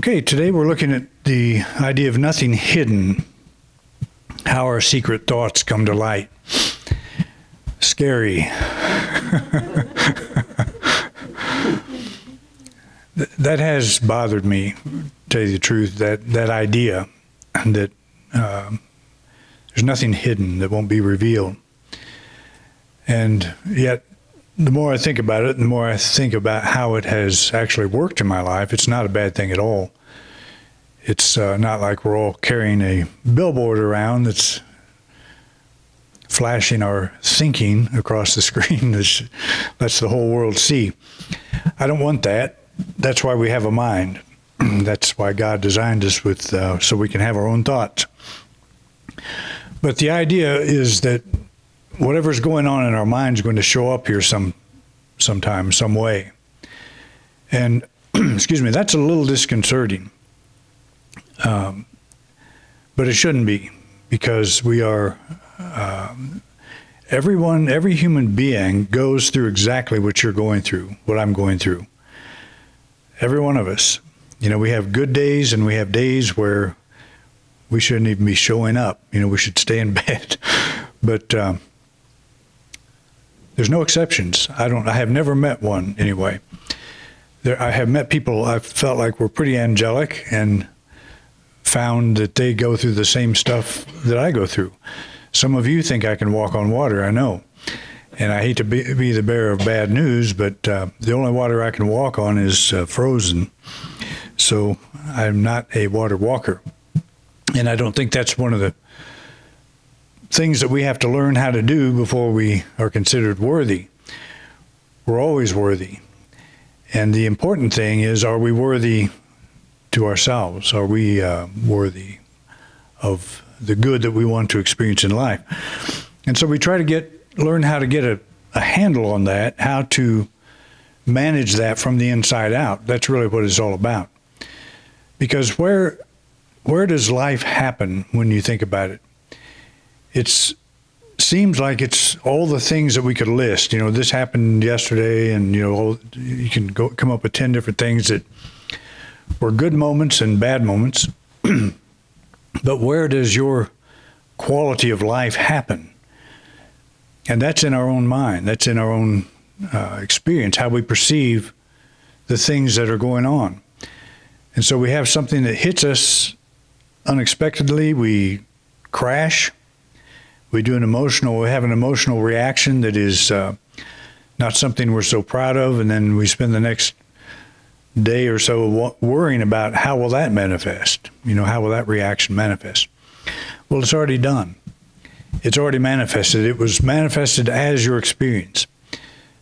Okay, today we're looking at the idea of nothing hidden, how our secret thoughts come to light. Scary. That has bothered me, to tell you the truth, that idea that there's nothing hidden that won't be revealed. And yet, the more I think about it, the more I think about how it has actually worked in my life, it's not a bad thing at all. It's not like we're all carrying a billboard around that's flashing our thinking across the screen that lets the whole world see. I don't want that. That's why we have a mind. That's why God designed us with so we can have our own thoughts. But the idea is that whatever's going on in our mind is going to show up here sometime, some way. And, excuse me, that's a little disconcerting. But it shouldn't be, because we are, every human being goes through exactly what you're going through, what I'm going through. Every one of us. You know, we have good days and we have days where we shouldn't even be showing up. You know, we should stay in bed. But there's no exceptions. I have never met one anyway. I have met people I felt like were pretty angelic and found that they go through the same stuff that I go through. Some of you think I can walk on water, I know. And I hate to be the bearer of bad news, but the only water I can walk on is frozen. So I'm not a water walker. And I don't think that's one of the things that we have to learn how to do before we are considered worthy. We're always worthy. And the important thing is, are we worthy to ourselves? Are we worthy of the good that we want to experience in life? And so we try to learn how to get a handle on that, how to manage that from the inside out. That's really what it's all about. Because where does life happen when you think about it? It seems like it's all the things that we could list. You know, this happened yesterday, and you can come up with 10 different things that were good moments and bad moments. But where does your quality of life happen? And that's in our own mind. That's in our own experience, how we perceive the things that are going on. And so we have something that hits us unexpectedly. We crash. We have an emotional reaction that is not something we're so proud of, and then we spend the next day or so worrying about how will that manifest? How will that reaction manifest? Well, it's already done. It's already manifested. It was manifested as your experience.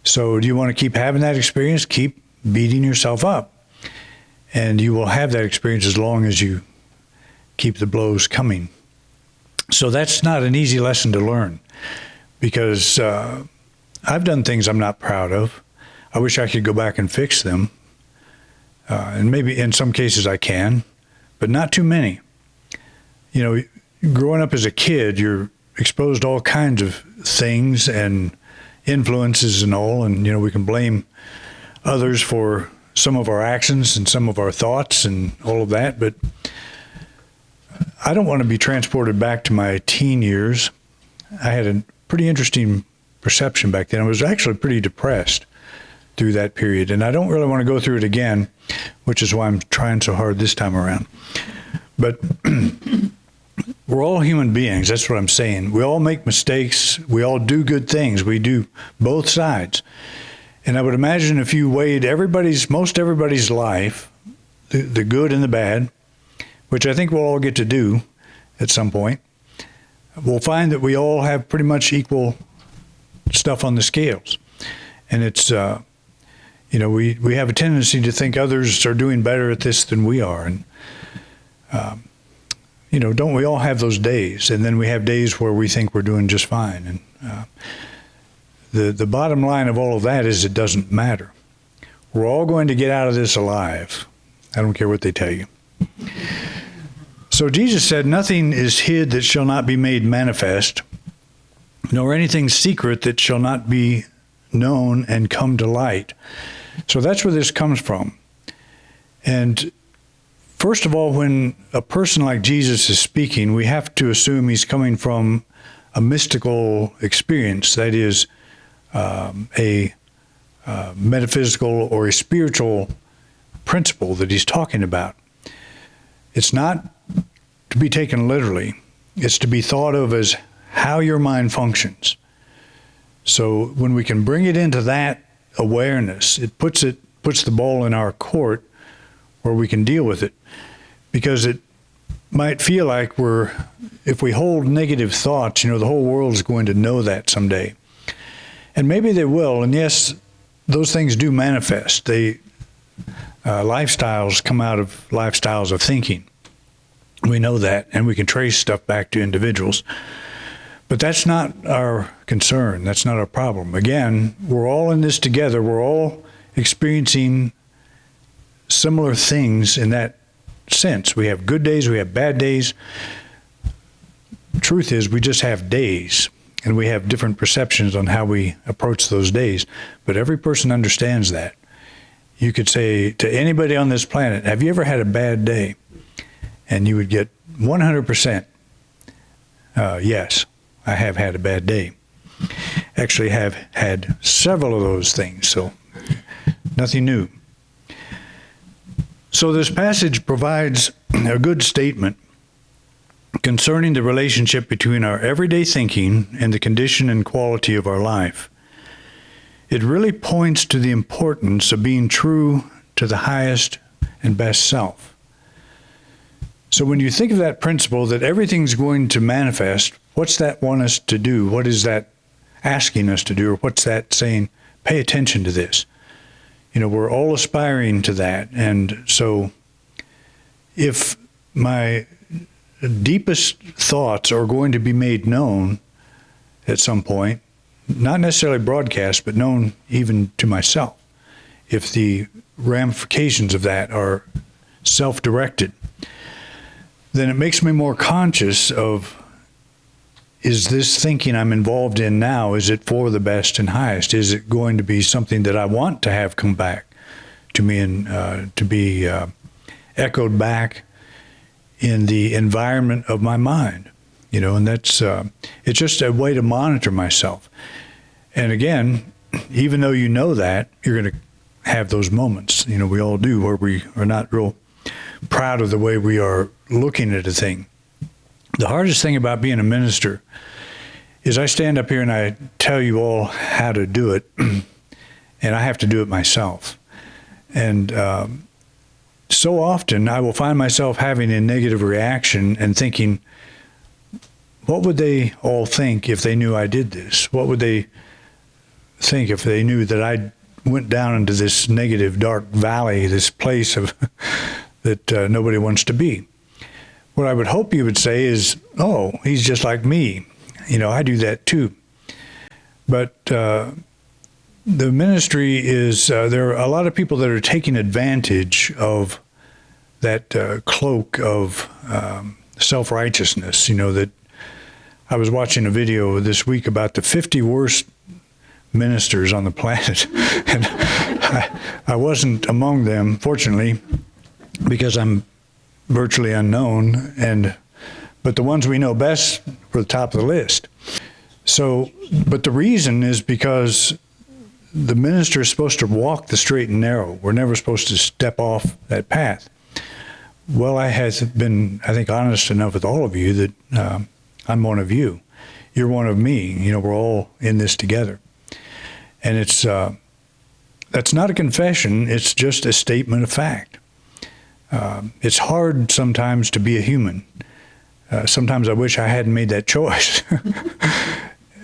So do you want to keep having that experience? Keep beating yourself up. And you will have that experience as long as you keep the blows coming. So that's not an easy lesson to learn, because I've done things I'm not proud of. I wish I could go back and fix them. And maybe in some cases I can, but not too many. Growing up as a kid, you're exposed to all kinds of things and influences and all, and we can blame others for some of our actions and some of our thoughts and all of that, but I don't want to be transported back to my teen years. I had a pretty interesting perception back then. I was actually pretty depressed through that period, and I don't really want to go through it again, which is why I'm trying so hard this time around. But we're all human beings. That's what I'm saying. We all make mistakes. We all do good things. We do both sides. And I would imagine if you weighed most everybody's life, the good and the bad, which I think we'll all get to do at some point, we'll find that we all have pretty much equal stuff on the scales. And it's, we have a tendency to think others are doing better at this than we are. And, don't we all have those days? And then we have days where we think we're doing just fine. And the bottom line of all of that is it doesn't matter. We're all going to get out of this alive. I don't care what they tell you. So Jesus said, nothing is hid that shall not be made manifest, nor anything secret that shall not be known and come to light. So that's where this comes from. And First of all, when a person like Jesus is speaking, we have to assume he's coming from a mystical experience, that is, a metaphysical or a spiritual principle that he's talking about. It's not to be taken literally. It's to be thought of as how your mind functions. So when we can bring it into that awareness, it puts the ball in our court where we can deal with it. Because it might feel like if we hold negative thoughts, the whole world is going to know that someday. And maybe they will, and yes, those things do manifest. Lifestyles come out of lifestyles of thinking. We know that, and we can trace stuff back to individuals. But that's not our concern. That's not our problem. Again, we're all in this together. We're all experiencing similar things in that sense. We have good days, we have bad days. Truth is, we just have days, and we have different perceptions on how we approach those days. But every person understands that. You could say to anybody on this planet, have you ever had a bad day? And you would get 100%, yes, I have had a bad day. Actually have had several of those things, so nothing new. So this passage provides a good statement concerning the relationship between our everyday thinking and the condition and quality of our life. It really points to the importance of being true to the highest and best self. So when you think of that principle that everything's going to manifest, what's that want us to do? What is that asking us to do? Or what's that saying, pay attention to this? We're all aspiring to that. And so if my deepest thoughts are going to be made known at some point, not necessarily broadcast, but known even to myself, if the ramifications of that are self-directed, then it makes me more conscious of, is this thinking I'm involved in now, is it for the best and highest? Is it going to be something that I want to have come back to me and to be echoed back in the environment of my mind? And that's, it's just a way to monitor myself. And again, even though that, you're going to have those moments, we all do, where we are not real proud of the way we are looking at a thing. The hardest thing about being a minister is I stand up here and I tell you all how to do it, and I have to do it myself. And so often I will find myself having a negative reaction and thinking, what would they all think if they knew I did this? What would they think if they knew that I went down into this negative, dark valley, this place of that nobody wants to be? What I would hope you would say is, oh, he's just like me. I do that too. But the ministry is, there are a lot of people that are taking advantage of that cloak of self-righteousness. That I was watching a video this week about the 50 worst ministers on the planet. And I wasn't among them, fortunately, because I'm virtually unknown, but the ones we know best were the top of the list. So, but the reason is because the minister is supposed to walk the straight and narrow. We're never supposed to step off that path. Well, I have been, I think, honest enough with all of you that I'm one of you. You're one of me. We're all in this together. And it's that's not a confession. It's just a statement of fact. It's hard sometimes to be a human. Sometimes I wish I hadn't made that choice.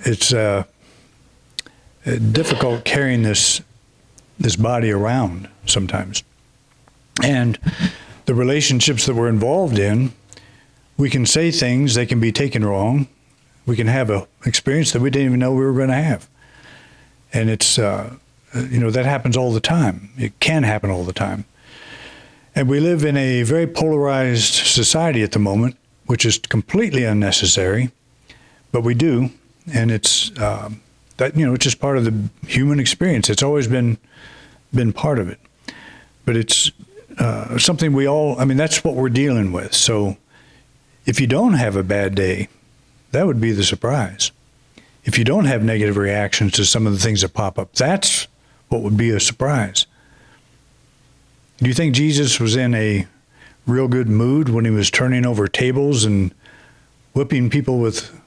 It's difficult carrying this body around sometimes. And the relationships that we're involved in, we can say things, they can be taken wrong. We can have an experience that we didn't even know we were going to have. And it's, that happens all the time. It can happen all the time. And we live in a very polarized society at the moment, which is completely unnecessary, but we do. And it's, it's just part of the human experience. It's always been part of it. But it's something we all, I mean, that's what we're dealing with. So if you don't have a bad day, that would be the surprise. If you don't have negative reactions to some of the things that pop up, that's what would be a surprise. Do you think Jesus was in a real good mood when he was turning over tables and whipping people with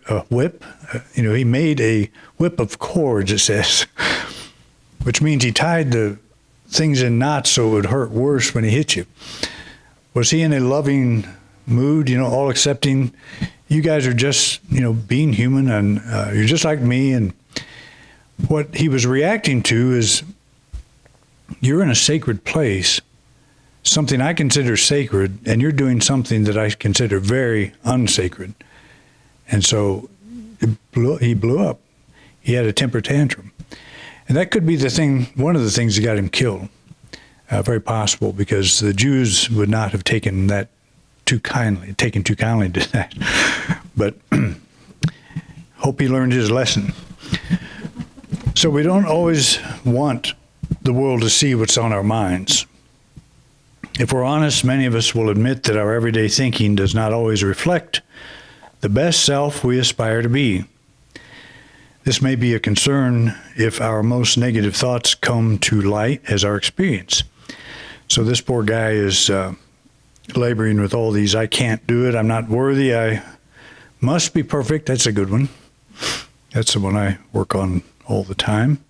a whip? He made a whip of cords, it says, which means he tied the things in knots so it would hurt worse when he hit you. Was he in a loving mood, all accepting? You guys are just, being human, and you're just like me. And what he was reacting to is, you're in a sacred place, something I consider sacred, and you're doing something that I consider very unsacred. And so he blew up. He had a temper tantrum. And that could be one of the things that got him killed. Very possible, because the Jews would not have taken too kindly to that. But hope he learned his lesson. So we don't always want the world to see what's on our minds. If we're honest, many of us will admit that our everyday thinking does not always reflect the best self we aspire to be. This may be a concern if our most negative thoughts come to light as our experience. So this poor guy is laboring with all these, I can't do it, I'm not worthy, I must be perfect. That's a good one. That's the one I work on all the time.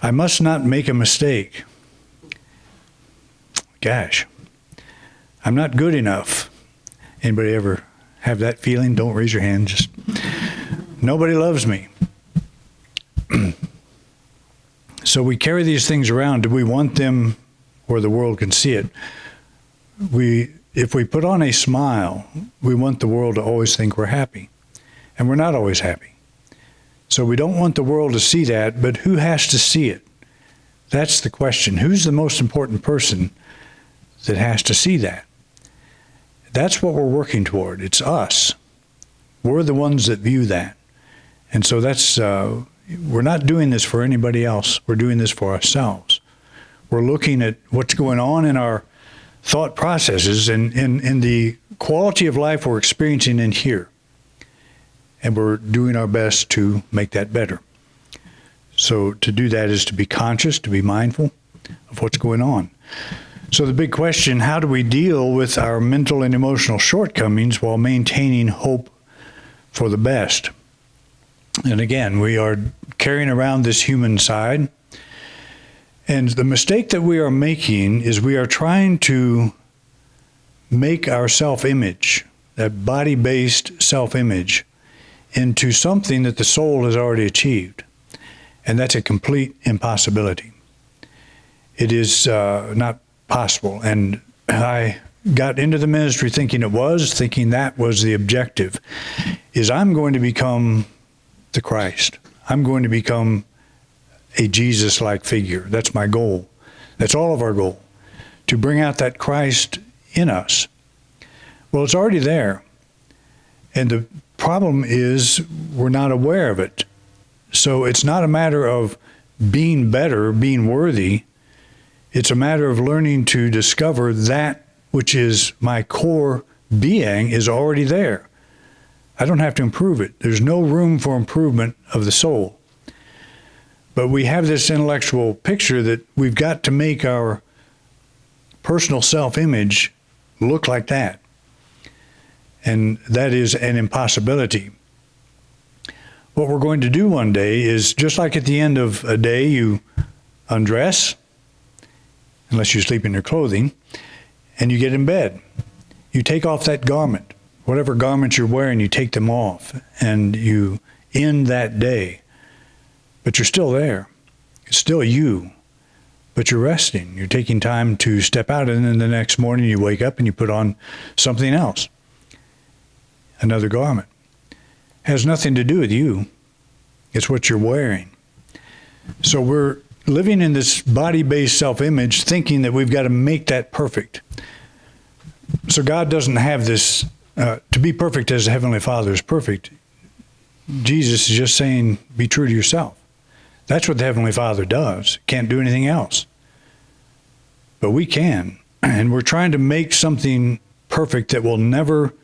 I must not make a mistake. Gosh, I'm not good enough. Anybody ever have that feeling? Don't raise your hand. Just, nobody loves me. So we carry these things around. Do we want them where the world can see it? If we put on a smile, we want the world to always think we're happy. And we're not always happy. So we don't want the world to see that, but who has to see it? That's the question. Who's the most important person that has to see that? That's what we're working toward. It's us. We're the ones that view that. And so we're not doing this for anybody else. We're doing this for ourselves. We're looking at what's going on in our thought processes and in the quality of life we're experiencing in here. And we're doing our best to make that better. So to do that is to be conscious, to be mindful of what's going on. So the big question, how do we deal with our mental and emotional shortcomings while maintaining hope for the best? And again, we are carrying around this human side. And the mistake that we are making is we are trying to make our self-image, that body-based self-image, into something that the soul has already achieved. And that's a complete impossibility. It is not possible. And I got into the ministry thinking that was the objective, is I'm going to become the Christ. I'm going to become a Jesus-like figure. That's my goal. That's all of our goal, to bring out that Christ in us. Well, it's already there. And the problem is we're not aware of it. So it's not a matter of being better, being worthy. It's a matter of learning to discover that which is my core being is already there. I don't have to improve it. There's no room for improvement of the soul. But we have this intellectual picture that we've got to make our personal self-image look like that. And that is an impossibility. What we're going to do one day is, just like at the end of a day, you undress, unless you sleep in your clothing, and you get in bed. You take off that garment. Whatever garments you're wearing, you take them off, and you end that day. But you're still there. It's still you. But you're resting. You're taking time to step out, and then the next morning you wake up and you put on something else. Another garment. Has nothing to do with you. It's what you're wearing. So we're living in this body-based self-image, thinking that we've got to make that perfect. So God doesn't have this, to be perfect as the Heavenly Father is perfect. Jesus is just saying, be true to yourself. That's what the Heavenly Father does. Can't do anything else. but we can. And we're trying to make something perfect that will never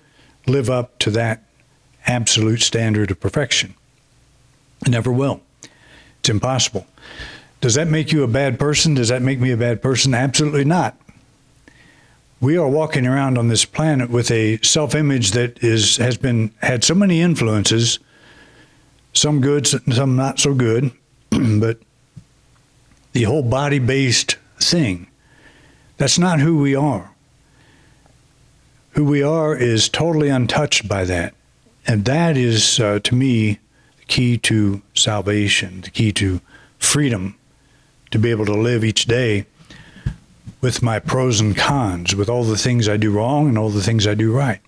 live up to that absolute standard of perfection. It never will. It's impossible. Does that make you a bad person? Does that make me a bad person? Absolutely not. We are walking around on this planet with a self-image that had so many influences, some good, some not so good, but the whole body-based thing, that's not who we are. Who we are is totally untouched by that. And that is, to me, the key to salvation, the key to freedom, to be able to live each day with my pros and cons, with all the things I do wrong and all the things I do right.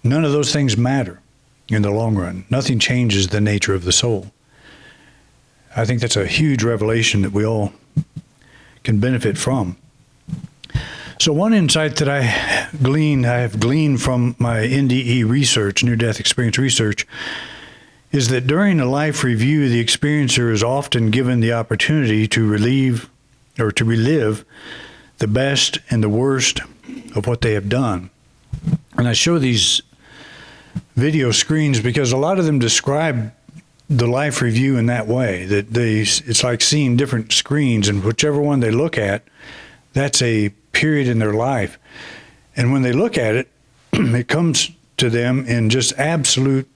None of those things matter in the long run. Nothing changes the nature of the soul. I think that's a huge revelation that we all can benefit from. So one insight that I have gleaned from my NDE research, near-death experience research, is that during a life review, the experiencer is often given the opportunity to relive the best and the worst of what they have done. And I show these video screens because a lot of them describe the life review in that way, that it's like seeing different screens, and whichever one they look at, that's a period in their life. And when they look at it, it comes to them in just absolute,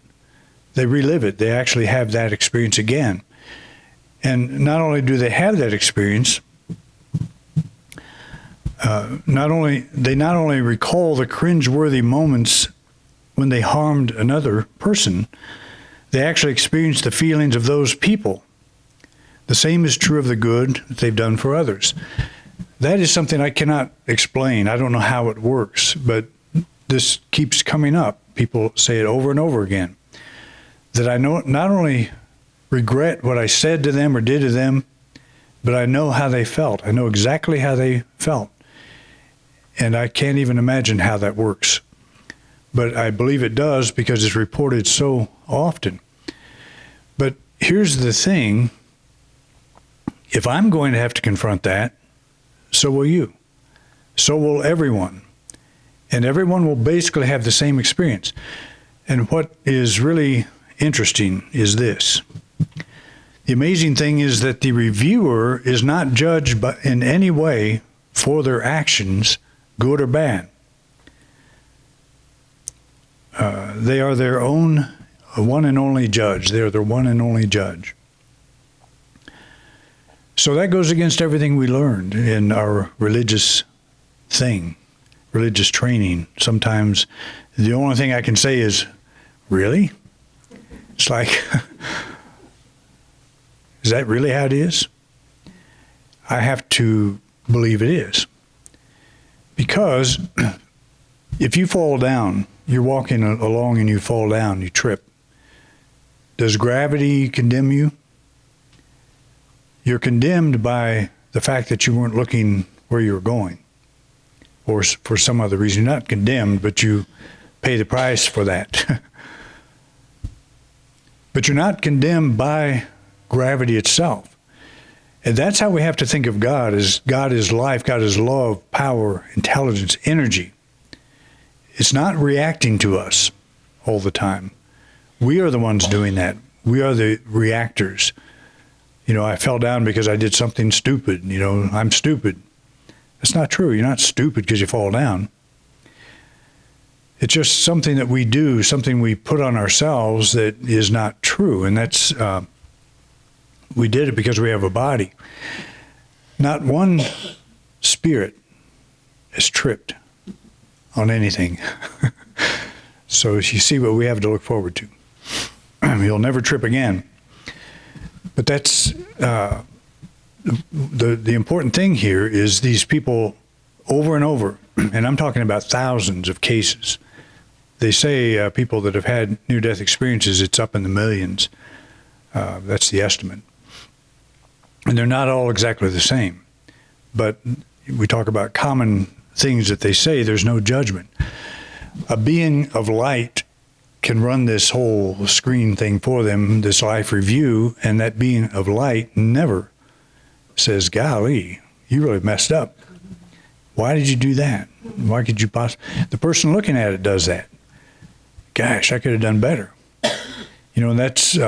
they relive it. They actually have that experience again. And not only do they have that experience, they not only recall the cringeworthy moments when they harmed another person, they actually experience the feelings of those people. The same is true of the good that they've done for others. That is something I cannot explain. I don't know how it works, but this keeps coming up. People say it over and over again. That I know not only regret what I said to them or did to them, but I know how they felt. I know exactly how they felt. And I can't even imagine how that works. But I believe it does because it's reported so often. But here's the thing. If I'm going to have to confront that, so will you. So will everyone. And everyone will basically have the same experience. And what is really interesting is this. The amazing thing is that the reviewer is not judged in any way for their actions, good or bad. They are their own one and only judge. They're their one and only judge. So that goes against everything we learned in our religious training. Sometimes the only thing I can say is, really? It's like, is that really how it is? I have to believe it is. Because if you fall down, you're walking along and you fall down, you trip. Does gravity condemn you? You're condemned by the fact that you weren't looking where you were going, or for some other reason. You're not condemned, but you pay the price for that. But you're not condemned by gravity itself. And that's how we have to think of God, as God is life, God is love, power, intelligence, energy. It's not reacting to us all the time. We are the ones doing that. We are the reactors. You know, I fell down because I did something stupid. You know, I'm stupid. That's not true. You're not stupid because you fall down. It's just something that we do, something we put on ourselves that is not true. And that's, we did it because we have a body. Not one spirit is tripped on anything. So you see what we have to look forward to. You'll never trip again. But that's the important thing here is these people over and over, and I'm talking about thousands of cases. They say people that have had near-death experiences, it's up in the millions. That's the estimate. And they're not all exactly the same. But we talk about common things that they say, there's no judgment. A being of light can run this whole screen thing for them, this life review, and that being of light never says, golly, you really messed up. Why did you do that? Why could you possibly? The person looking at it does that. Gosh, I could have done better. And that's,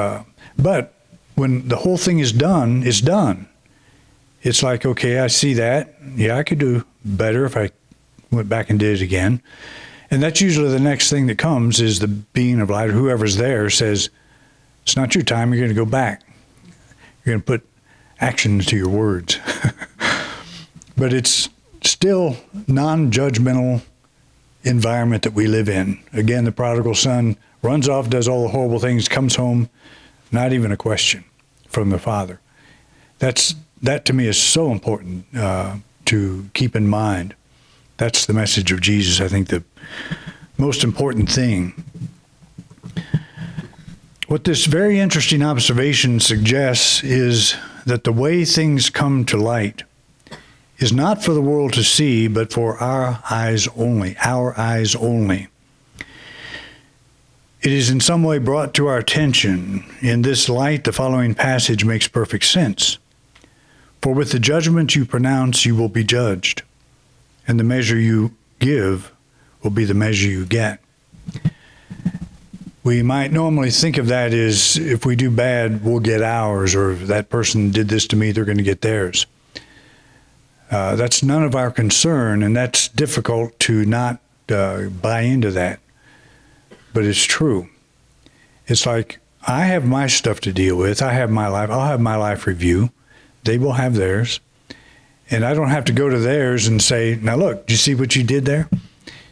but when the whole thing is done, it's done. It's like, okay, I see that. Yeah, I could do better if I went back and did it again. And that's usually the next thing that comes is the being of light, or whoever's there says, it's not your time, you're going to go back. You're going to put action to your words. But it's still non-judgmental environment that we live in. Again, the prodigal son runs off, does all the horrible things, comes home, not even a question from the father. That to me is so important to keep in mind. That's the message of Jesus, I think, the most important thing. What this very interesting observation suggests is that the way things come to light is not for the world to see, but for our eyes only, our eyes only. It is in some way brought to our attention. In this light, the following passage makes perfect sense. For with the judgment you pronounce, you will be judged, and the measure you give will be the measure you get. We might normally think of that as if we do bad, we'll get ours, or if that person did this to me, they're going to get theirs. That's none of our concern, and that's difficult to not buy into that. But it's true. It's like, I have my stuff to deal with. I have my life. I'll have my life review. They will have theirs. And I don't have to go to theirs and say, now look, do you see what you did there?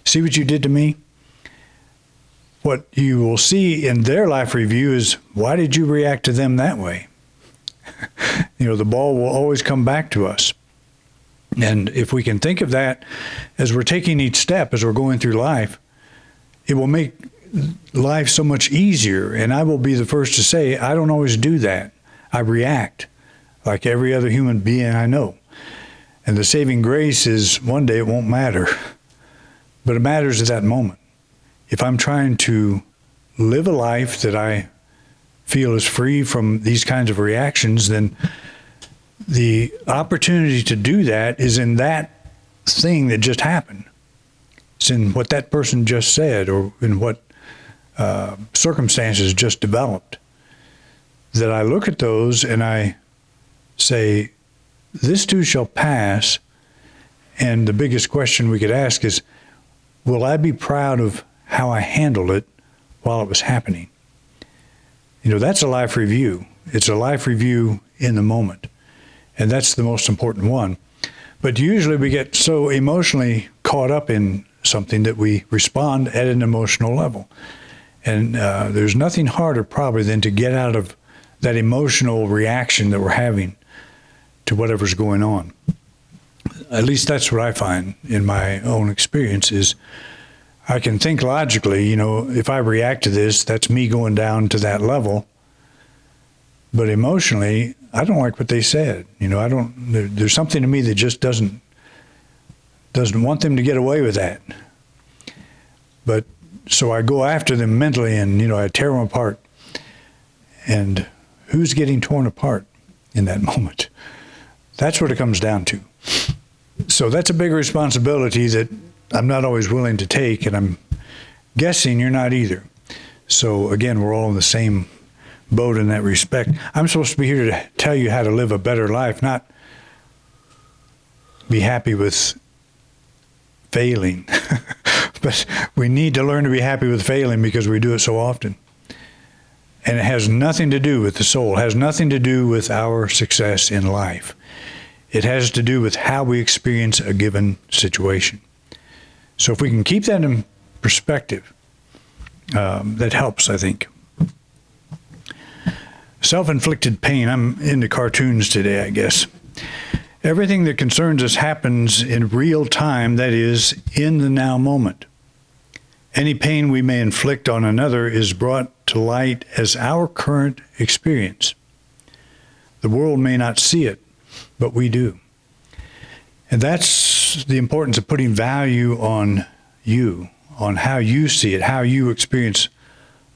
See what you did to me? What you will see in their life review is, why did you react to them that way? The ball will always come back to us. And if we can think of that as we're taking each step, as we're going through life, it will make life so much easier. And I will be the first to say, I don't always do that. I react like every other human being I know. And the saving grace is one day it won't matter, but it matters at that moment. If I'm trying to live a life that I feel is free from these kinds of reactions, then the opportunity to do that is in that thing that just happened. It's in what that person just said, or in what circumstances just developed. That I look at those and I say, this too shall pass. And the biggest question we could ask is, will I be proud of how I handled it while it was happening? That's a life review. It's a life review in the moment. And that's the most important one. But usually we get so emotionally caught up in something that we respond at an emotional level. And there's nothing harder probably than to get out of that emotional reaction that we're having to whatever's going on. At least that's what I find in my own experience is I can think logically, if I react to this, that's me going down to that level. But emotionally, I don't like what they said. There's something to me that just doesn't want them to get away with that. But so I go after them mentally and, I tear them apart. And who's getting torn apart in that moment? That's what it comes down to. So that's a big responsibility that I'm not always willing to take, and I'm guessing you're not either. So again, we're all in the same boat in that respect. I'm supposed to be here to tell you how to live a better life, not be happy with failing. But we need to learn to be happy with failing because we do it so often. And it has nothing to do with the soul. It has nothing to do with our success in life. It has to do with how we experience a given situation. So if we can keep that in perspective, that helps, I think. Self-inflicted pain. I'm into cartoons today, I guess. Everything that concerns us happens in real time, that is, in the now moment. Any pain we may inflict on another is brought to light as our current experience. The world may not see it, but we do. And that's the importance of putting value on you, on how you see it, how you experience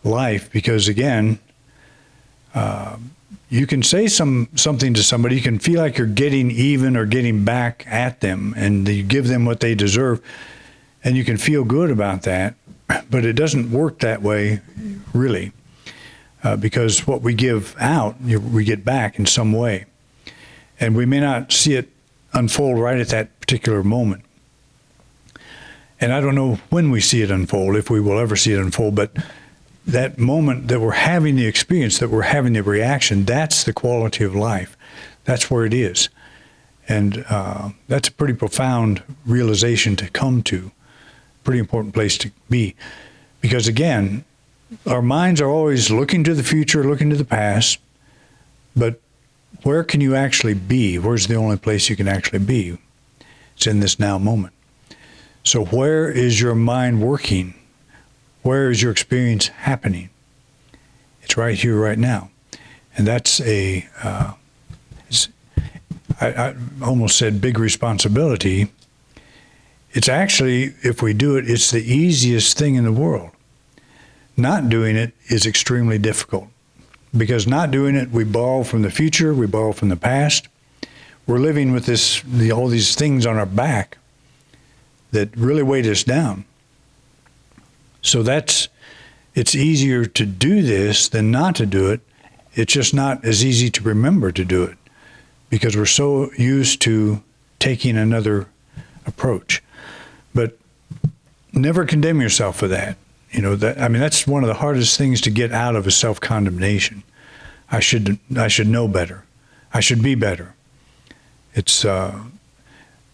life, because again, you can say something to somebody, you can feel like you're getting even or getting back at them, and you give them what they deserve, and you can feel good about that, but it doesn't work that way, really, because what we give out, we get back in some way, and we may not see it unfold right at that particular moment. And I don't know when we see it unfold, if we will ever see it unfold, but that moment that we're having the experience, that we're having the reaction, that's the quality of life. That's where it is. And that's a pretty profound realization to come to, pretty important place to be. Because again, our minds are always looking to the future, looking to the past, but where can you actually be? Where's the only place you can actually be? It's in this now moment. So where is your mind working? Where is your experience happening? It's right here, right now. And that's I almost said big responsibility. It's actually, if we do it, it's the easiest thing in the world. Not doing it is extremely difficult, because not doing it, we borrow from the future, we borrow from the past. We're living with all these things on our back that really weight us down. So it's easier to do this than not to do it. It's just not as easy to remember to do it, because we're so used to taking another approach. But never condemn yourself for that. That's one of the hardest things to get out of, is self-condemnation. I should know better. I should be better. It's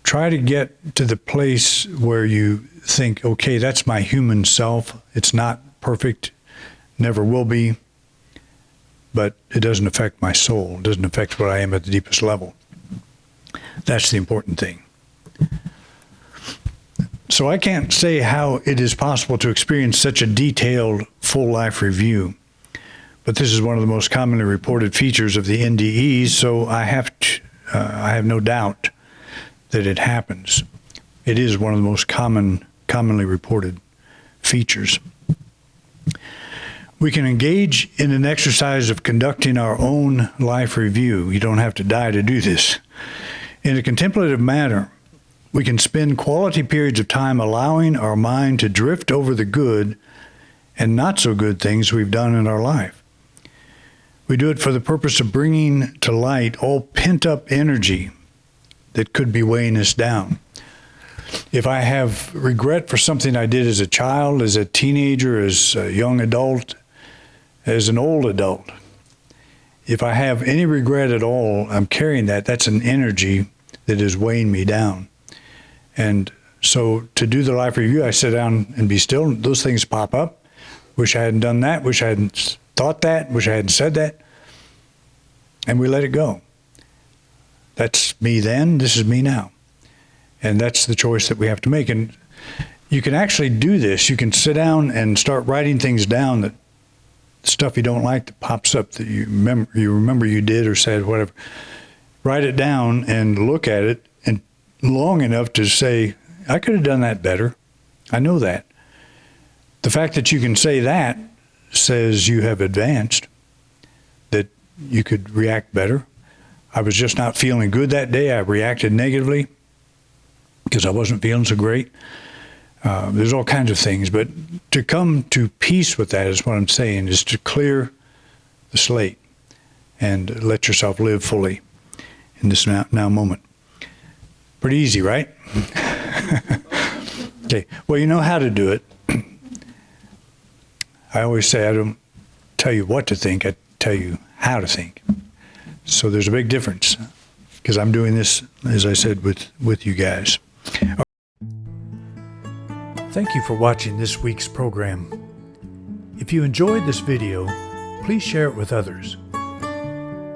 try to get to the place where you think, okay, that's my human self. It's not perfect, never will be, but it doesn't affect my soul. It doesn't affect what I am at the deepest level. That's the important thing. So I can't say how it is possible to experience such a detailed full life review, but this is one of the most commonly reported features of the NDEs, so I have no doubt that it happens. It is one of the most commonly reported features. We can engage in an exercise of conducting our own life review. You don't have to die to do this. In a contemplative manner, we can spend quality periods of time allowing our mind to drift over the good and not so good things we've done in our life. We do it for the purpose of bringing to light all pent-up energy that could be weighing us down. If I have regret for something I did as a child, as a teenager, as a young adult, as an old adult, if I have any regret at all, I'm carrying that. That's an energy that is weighing me down. And so to do the life review, I sit down and be still. Those things pop up. Wish I hadn't done that. Wish I hadn't thought that. Wish I hadn't said that. And we let it go. That's me then. This is me now. And that's the choice that we have to make. And you can actually do this. You can sit down and start writing things down, that stuff you don't like that pops up that you remember you did or said, whatever. Write it down and look at it, and long enough to say, I could have done that better. I know that. The fact that you can say that says you have advanced, that you could react better. I was just not feeling good that day. I reacted negatively because I wasn't feeling so great. There's all kinds of things, but to come to peace with that is what I'm saying, is to clear the slate and let yourself live fully in this now moment. Pretty easy, right? Okay, well, you know how to do it. I always say I don't tell you what to think, I tell you how to think. So there's a big difference, because I'm doing this, as I said, with you guys. Thank you for watching this week's program. If you enjoyed this video, please share it with others.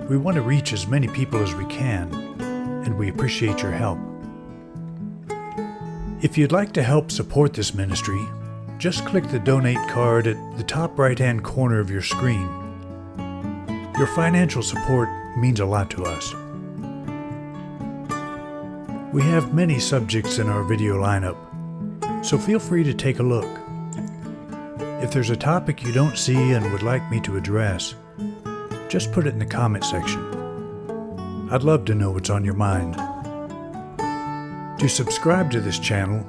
We want to reach as many people as we can, and we appreciate your help. If you'd like to help support this ministry, just click the donate card at the top right-hand corner of your screen. Your financial support means a lot to us. We have many subjects in our video lineup, so feel free to take a look. If there's a topic you don't see and would like me to address, just put it in the comment section. I'd love to know what's on your mind. To subscribe to this channel,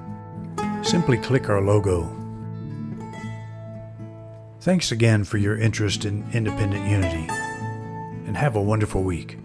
simply click our logo. Thanks again for your interest in independent unity, and have a wonderful week.